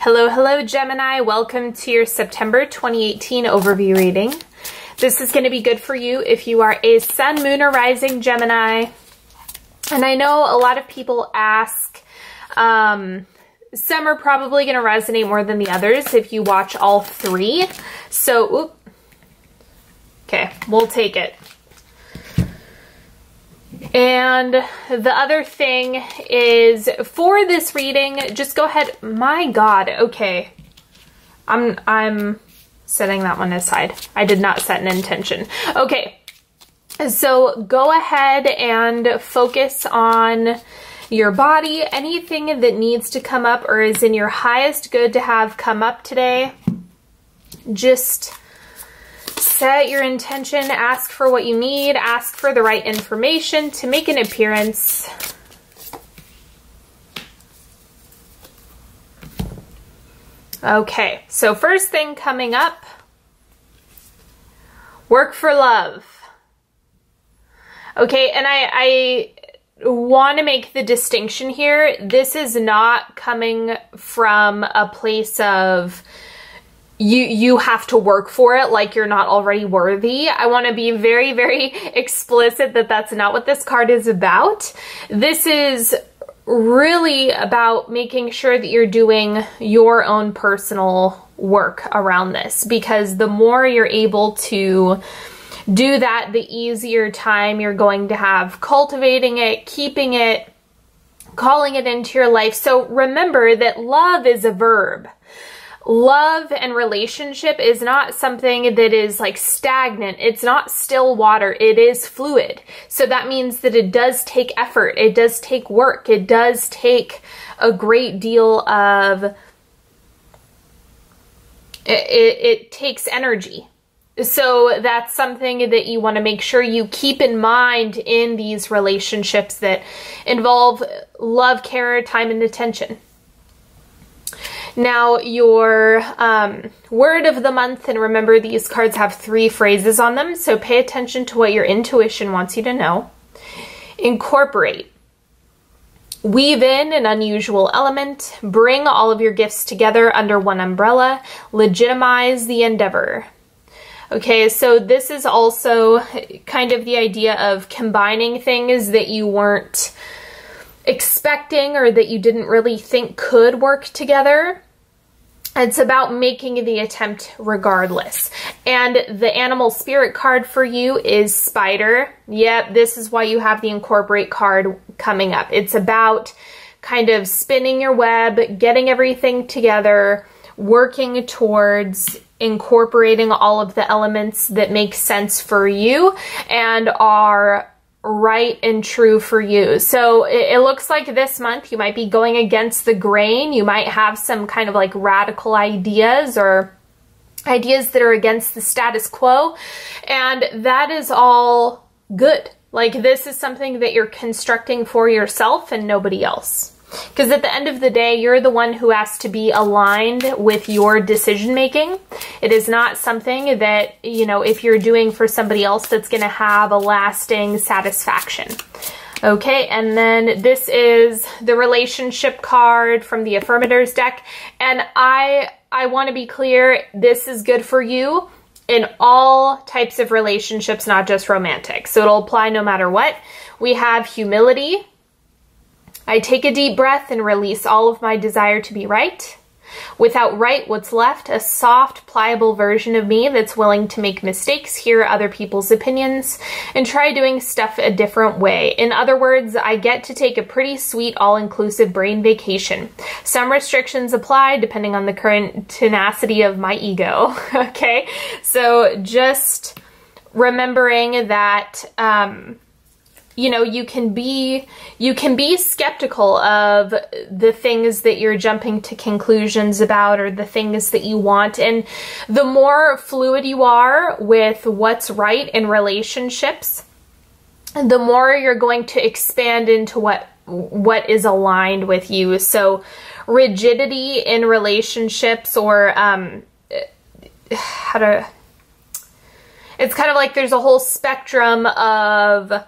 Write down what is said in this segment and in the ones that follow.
Hello, hello, Gemini. Welcome to your September 2018 overview reading. This is going to be good for you if you are a Sun, Moon, or Rising Gemini. And I know a lot of people ask, some are probably going to resonate more than the others if you watch all three. So, okay, we'll take it. And the other thing is, for this reading, just go ahead. My God, okay. I'm setting that one aside. I did not set an intention. Okay, so go ahead and focus on your body. Anything that needs to come up or is in your highest good to have come up today, just set your intention, ask for what you need, ask for the right information to make an appearance. Okay, so first thing coming up, work for love. Okay, and I want to make the distinction here. This is not coming from a place of you have to work for it like you're not already worthy. I want to be very, very explicit that that's not what this card is about. This is really about making sure that you're doing your own personal work around this, because the more you're able to do that, the easier time you're going to have cultivating it, keeping it, calling it into your life. So remember that love is a verb. Love and relationship is not something that is like stagnant. It's not still water. It is fluid. So that means that it does take effort. It does take work. It does take a great deal of, it takes energy. So that's something that you want to make sure you keep in mind in these relationships that involve love, care, time, and attention. Now, your word of the month, and remember these cards have 3 phrases on them, so pay attention to what your intuition wants you to know. Incorporate. Weave in an unusual element. Bring all of your gifts together under one umbrella. Legitimize the endeavor. Okay, so this is also kind of the idea of combining things that you weren't expecting or that you didn't really think could work together. It's about making the attempt regardless. And the animal spirit card for you is spider. Yep, this is why you have the incorporate card coming up. It's about kind of spinning your web, getting everything together, working towards incorporating all of the elements that make sense for you and are right and true for you. So it looks like this month you might be going against the grain. You might have some kind of like radical ideas or ideas that are against the status quo, and that is all good. Like, this is something that you're constructing for yourself and nobody else. Because at the end of the day, you're the one who has to be aligned with your decision making. It is not something that, you know, if you're doing for somebody else, that's going to have a lasting satisfaction. Okay, and then this is the relationship card from the Affirmators deck. And I want to be clear, this is good for you in all types of relationships, not just romantic. So it'll apply no matter what. We have humility. I take a deep breath and release all of my desire to be right. Without right, what's left? A soft, pliable version of me that's willing to make mistakes, hear other people's opinions, and try doing stuff a different way. In other words, I get to take a pretty sweet, all-inclusive brain vacation. Some restrictions apply depending on the current tenacity of my ego. Okay? So just remembering that, you know, you can be skeptical of the things that you're jumping to conclusions about or the things that you want. And the more fluid you are with what's right in relationships, the more you're going to expand into what is aligned with you. So rigidity in relationships, or it's kind of like there's a whole spectrum of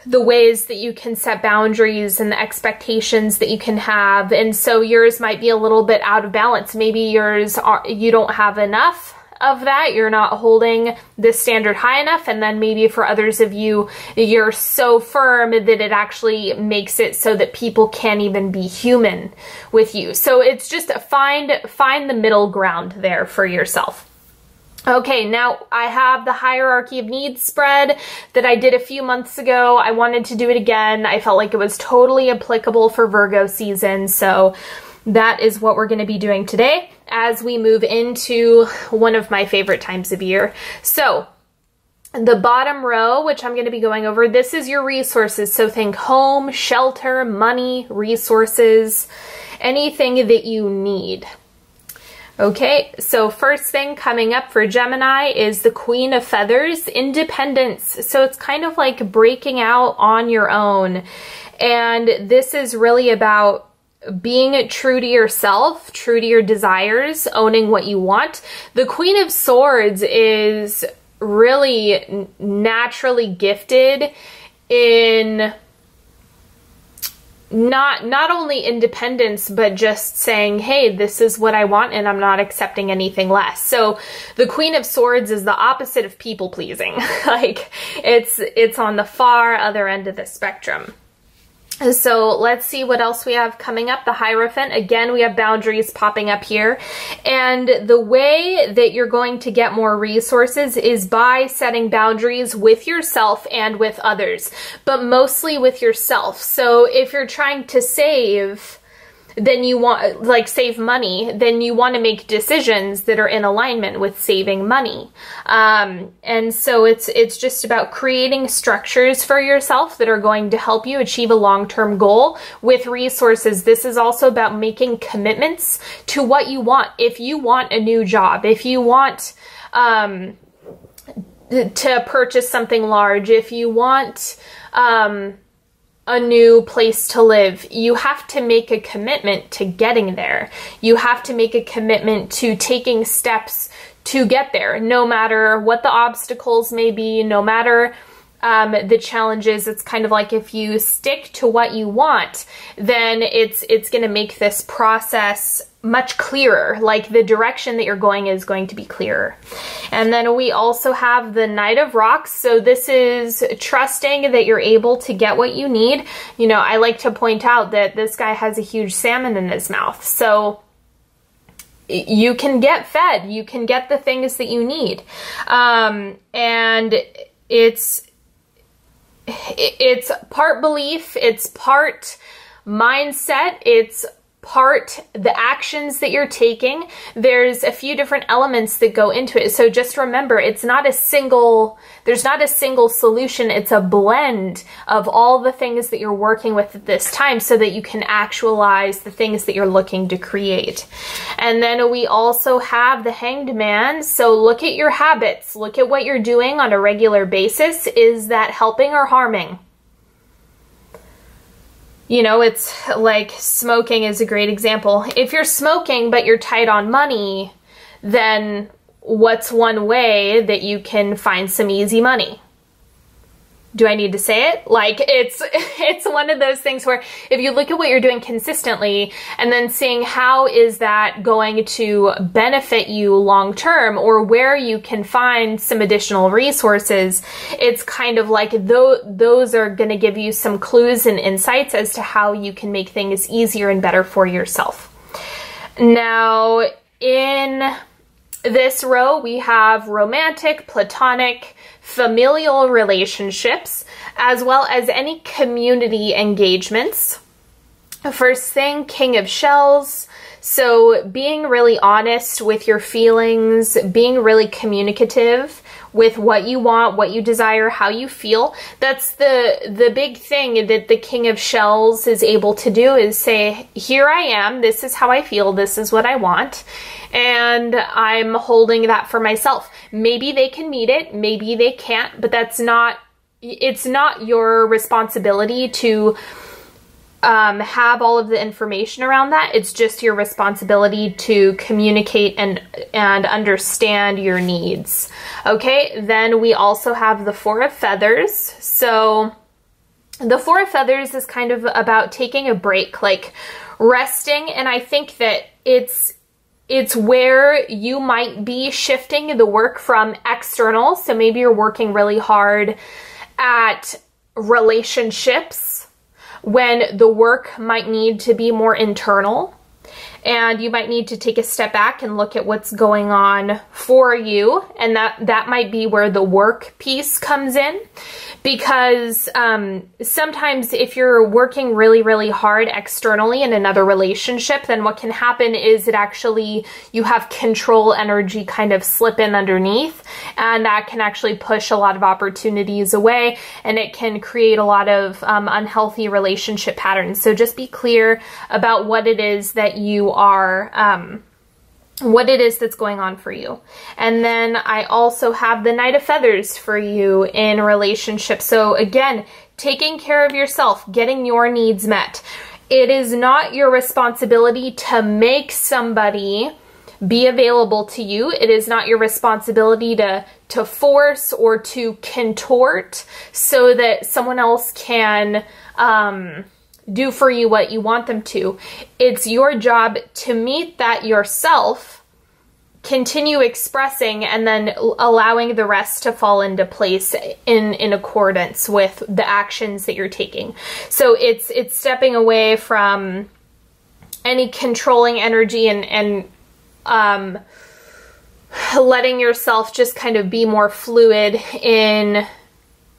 the ways that you can set boundaries and the expectations that you can have. And so yours might be a little bit out of balance. Maybe you don't have enough of that. You're not holding this standard high enough. And then maybe for others of you, you're so firm that it actually makes it so that people can't even be human with you. So it's just find the middle ground there for yourself. Okay, now I have the hierarchy of needs spread that I did a few months ago. I wanted to do it again. I felt like it was totally applicable for Virgo season. So that is what we're going to be doing today as we move into one of my favorite times of year. So the bottom row, which I'm going to be going over, this is your resources. So think home, shelter, money, resources, anything that you need. Okay, so first thing coming up for Gemini is the Queen of Feathers, independence. So it's kind of like breaking out on your own. And this is really about being true to yourself, true to your desires, owning what you want. The Queen of Swords is really naturally gifted in not only independence, but just saying, hey, this is what I want and I'm not accepting anything less. So the Queen of Swords is the opposite of people pleasing. Like it's on the far other end of the spectrum. So let's see what else we have coming up. The Hierophant. Again, we have boundaries popping up here. And the way that you're going to get more resources is by setting boundaries with yourself and with others, but mostly with yourself. So if you're trying to save, then you want, like, save money, then you want to make decisions that are in alignment with saving money. And so it's just about creating structures for yourself that are going to help you achieve a long-term goal with resources. This is also about making commitments to what you want. If you want a new job, if you want to purchase something large, if you want a new place to live, you have to make a commitment to getting there. You have to make a commitment to taking steps to get there, no matter what the obstacles may be, no matter the challenges. It's kind of like if you stick to what you want, then it's going to make this process much clearer. Like the direction that you're going is going to be clearer. And then we also have the Knight of Rocks. So this is trusting that you're able to get what you need. You know, I like to point out that this guy has a huge salmon in his mouth. So you can get fed, you can get the things that you need. And it's part belief, it's part mindset, it's part the actions that you're taking. There's a few different elements that go into it. So just remember, there's not a single solution. It's a blend of all the things that you're working with at this time so that you can actualize the things that you're looking to create. And then we also have the Hanged Man. So look at your habits. Look at what you're doing on a regular basis. Is that helping or harming? You know, it's like smoking is a great example. If you're smoking, but you're tight on money, then what's one way that you can find some easy money? Do I need to say it? Like it's one of those things where if you look at what you're doing consistently and then seeing how is that going to benefit you long term, or where you can find some additional resources, it's kind of like those are going to give you some clues and insights as to how you can make things easier and better for yourself. Now, in this row, we have romantic, platonic, familial relationships, as well as any community engagements. First thing, King of Shells. So being really honest with your feelings, being really communicative with what you want, what you desire, how you feel. That's the big thing that the King of Shells is able to do, is say, here I am, this is how I feel, this is what I want, and I'm holding that for myself. Maybe they can meet it, maybe they can't, but it's not your responsibility to have all of the information around that. It's just your responsibility to communicate and understand your needs. Okay, then we also have the Four of Feathers. So The Four of Feathers is kind of about taking a break, like resting. And I think that it's where you might be shifting the work from external. So maybe you're working really hard at relationships when the work might need to be more internal. And you might need to take a step back and look at what's going on for you. And that might be where the work piece comes in. Because sometimes if you're working really, really hard externally in another relationship, then what can happen is you have control energy kind of slip in underneath. And that can actually push a lot of opportunities away. And it can create a lot of unhealthy relationship patterns. So just be clear about what it is that you are, what it is that's going on for you. And then I also have the Knight of Feathers for you in relationships. So again, taking care of yourself, getting your needs met. It is not your responsibility to make somebody be available to you. It is not your responsibility to force or to contort so that someone else can do for you what you want them to. It's your job to meet that yourself, continue expressing, and then allowing the rest to fall into place in accordance with the actions that you're taking. So it's stepping away from any controlling energy and letting yourself just kind of be more fluid in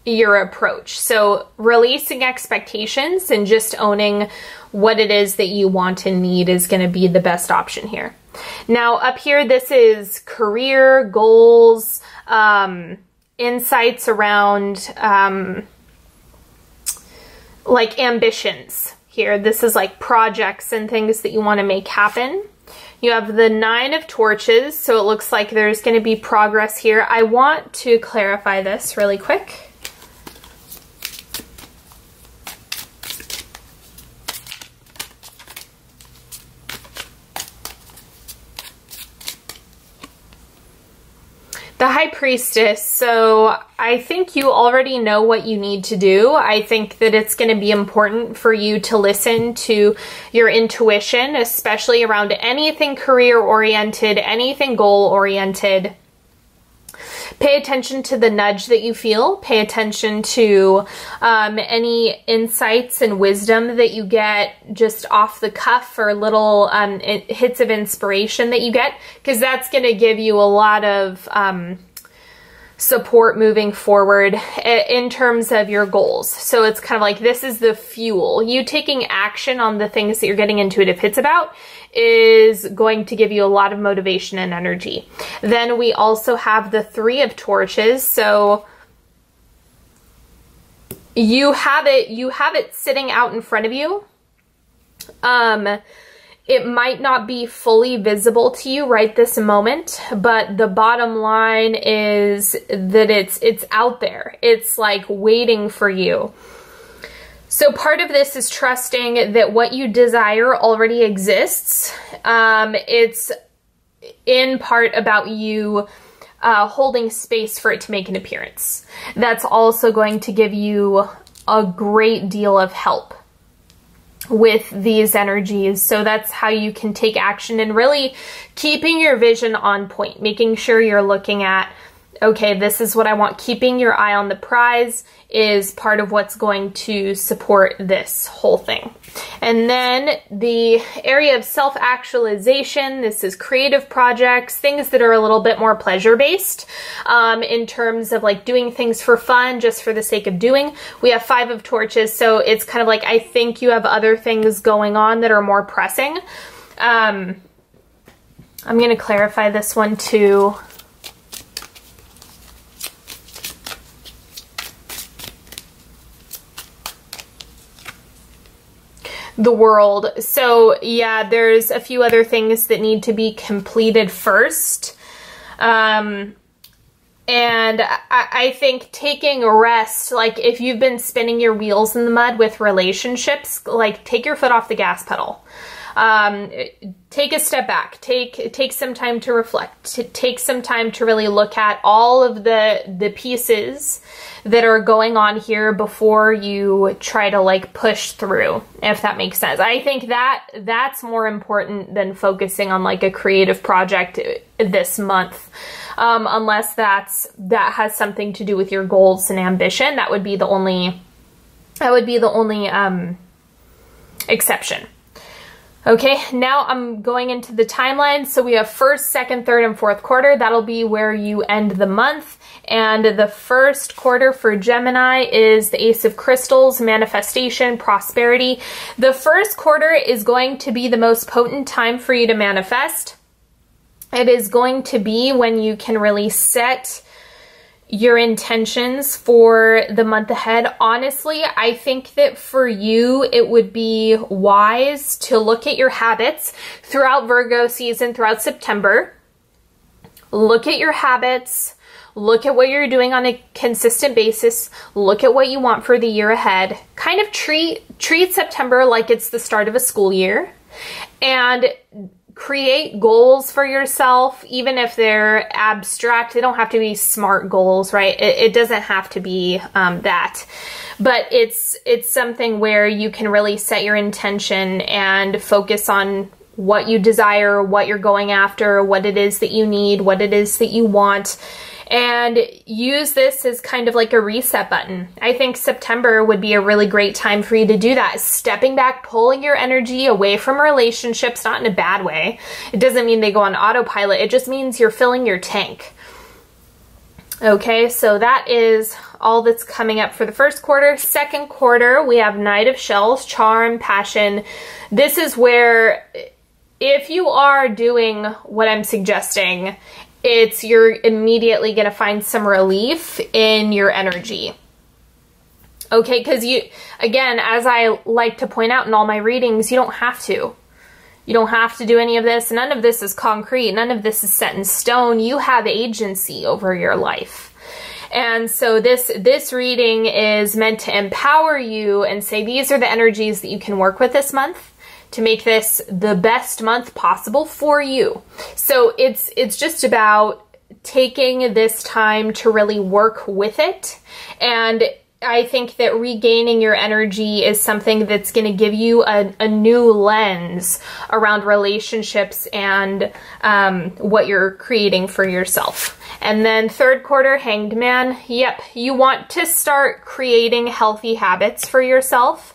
your approach. So releasing expectations and just owning what it is that you want and need is going to be the best option here. Now up here, this is career, goals, insights around like ambitions here. This is like projects and things that you want to make happen. You have the Nine of Torches, so it looks like there's going to be progress here. I want to clarify this really quick. The High Priestess, so I think you already know what you need to do. I think that it's going to be important for you to listen to your intuition, especially around anything career-oriented, anything goal-oriented. Pay attention to the nudge that you feel. Pay attention to any insights and wisdom that you get just off the cuff, or little hits of inspiration that you get, because that's going to give you a lot of support moving forward in terms of your goals. So it's kind of like, this is the fuel. You taking action on the things that you're getting intuitive hits about is going to give you a lot of motivation and energy. Then we also have the Three of Torches. So you have it sitting out in front of you. It might not be fully visible to you right this moment, but the bottom line is that it's out there. It's like waiting for you. So part of this is trusting that what you desire already exists. It's in part about you holding space for it to make an appearance. That's also going to give you a great deal of help with these energies. So that's how you can take action, and really keeping your vision on point, making sure you're looking at, okay, this is what I want. Keeping your eye on the prize is part of what's going to support this whole thing. And then the area of self-actualization, this is creative projects, things that are a little bit more pleasure-based in terms of like doing things for fun, just for the sake of doing. We have Five of Torches, so it's kind of like, I think you have other things going on that are more pressing. I'm going to clarify this one too. The World. So yeah, there's a few other things that need to be completed first. And I think taking a rest, like if you've been spinning your wheels in the mud with relationships, like take your foot off the gas pedal. Take a step back, take some time to reflect, take some time to really look at all of the pieces that are going on here before you try to like push through, if that makes sense. I think that's more important than focusing on like a creative project this month. Unless that has something to do with your goals and ambition. That would be the only exception. Okay, now I'm going into the timeline. So we have first, second, third, and fourth quarter. That'll be where you end the month. And the first quarter for Gemini is the Ace of Crystals, manifestation, prosperity. The first quarter is going to be the most potent time for you to manifest. It is going to be when you can really set your intentions for the month ahead. Honestly, I think that for you, it would be wise to look at your habits throughout Virgo season, throughout September. Look at your habits. Look at what you're doing on a consistent basis. Look at what you want for the year ahead. Kind of treat September like it's the start of a school year. And create goals for yourself, even if they're abstract. They don't have to be SMART goals, right? It doesn't have to be that. But it's something where you can really set your intention and focus on what you desire, what you're going after, what it is that you need, what it is that you want. And use this as kind of like a reset button. I think September would be a really great time for you to do that. Stepping back, pulling your energy away from relationships, not in a bad way. It doesn't mean they go on autopilot. It just means you're filling your tank. Okay, so that is all that's coming up for the first quarter. Second quarter, we have Knight of Shells, charm, passion. This is where, if you are doing what I'm suggesting, you're immediately going to find some relief in your energy. Okay, because again, as I like to point out in all my readings, you don't have to. You don't have to do any of this. None of this is concrete. None of this is set in stone. You have agency over your life. And so this reading is meant to empower you and say, these are the energies that you can work with this month to make this the best month possible for you. So it's just about taking this time to really work with it. And I think that regaining your energy is something that's going to give you a new lens around relationships and what you're creating for yourself. And then third quarter, Hanged Man. Yep, you want to start creating healthy habits for yourself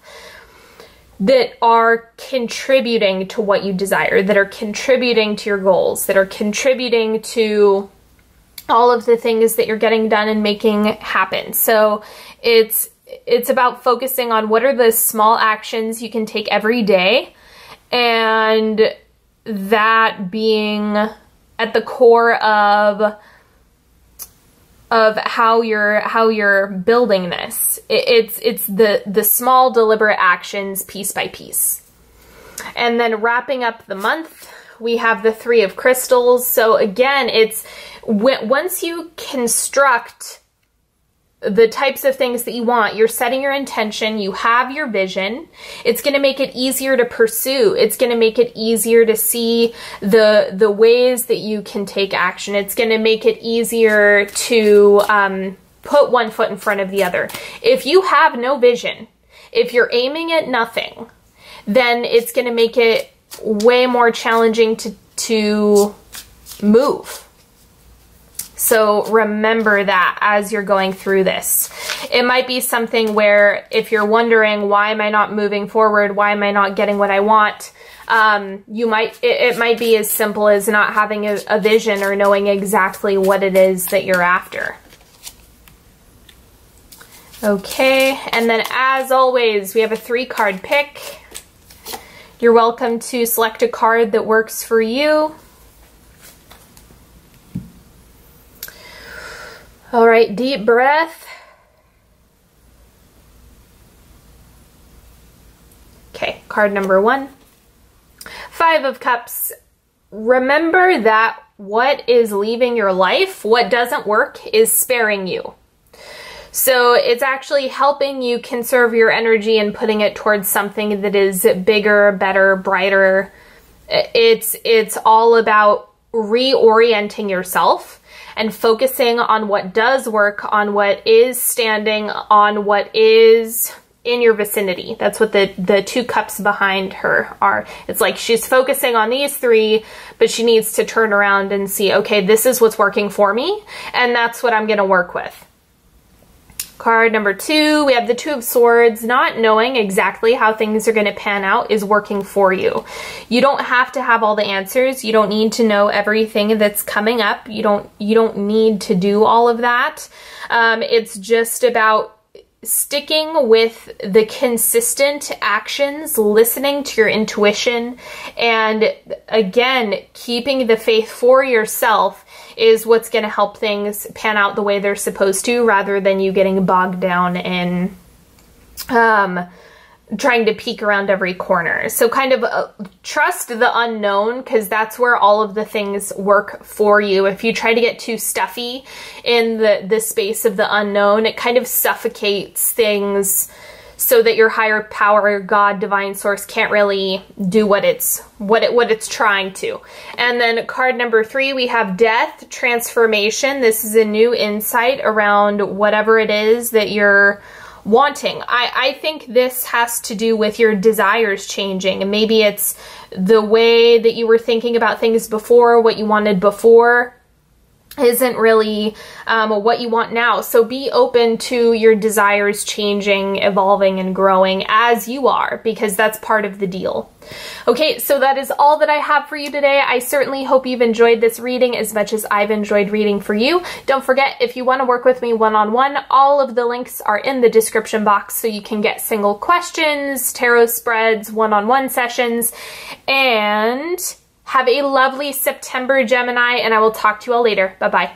that are contributing to what you desire, that are contributing to your goals, that are contributing to all of the things that you're getting done and making happen. So it's about focusing on what are the small actions you can take every day, and that being at the core of how you're building this. It's the small deliberate actions piece by piece. And then wrapping up the month, we have the Three of Crystals. So again, it's once you construct the types of things that you want, you're setting your intention, you have your vision, it's going to make it easier to pursue. It's going to make it easier to see the ways that you can take action. It's going to make it easier to put one foot in front of the other. If you have no vision, if you're aiming at nothing, then it's going to make it way more challenging to move. So remember that as you're going through this. It might be something where if you're wondering, why am I not moving forward? Why am I not getting what I want? It might be as simple as not having a vision or knowing exactly what it is that you're after. Okay, and then as always, we have a 3-card pick. You're welcome to select a card that works for you. All right, deep breath. Okay, card number 1. 5 of Cups. Remember that what is leaving your life, what doesn't work, is sparing you. So it's actually helping you conserve your energy and putting it towards something that is bigger, better, brighter. It's all about reorienting yourself and focusing on what does work, on what is standing, on what is in your vicinity. That's what the 2 cups behind her are. It's like she's focusing on these 3, but she needs to turn around and see, okay, this is what's working for me, and that's what I'm going to work with. Card number 2, we have the 2 of Swords. Not knowing exactly how things are going to pan out is working for you. You don't have to have all the answers. You don't need to know everything that's coming up. You don't need to do all of that. It's just about sticking with the consistent actions, listening to your intuition, and again, keeping the faith for yourself is what's going to help things pan out the way they're supposed to, rather than you getting bogged down in trying to peek around every corner. So kind of trust the unknown, because that's where all of the things work for you. If you try to get too stuffy in the space of the unknown, it kind of suffocates things so that your higher power, God, divine source can't really do what it's trying to. And then card number 3, we have Death, Transformation. This is a new insight around whatever it is that you're wanting. I think this has to do with your desires changing, and maybe it's the way that you were thinking about things before, what you wanted before isn't really what you want now. So be open to your desires changing, evolving, and growing as you are, because that's part of the deal. Okay, so that is all that I have for you today. I certainly hope you've enjoyed this reading as much as I've enjoyed reading for you. Don't forget, if you want to work with me one-on-one, all of the links are in the description box, so you can get single questions, tarot spreads, one-on-one sessions, and have a lovely September, Gemini, and I will talk to you all later. Bye-bye.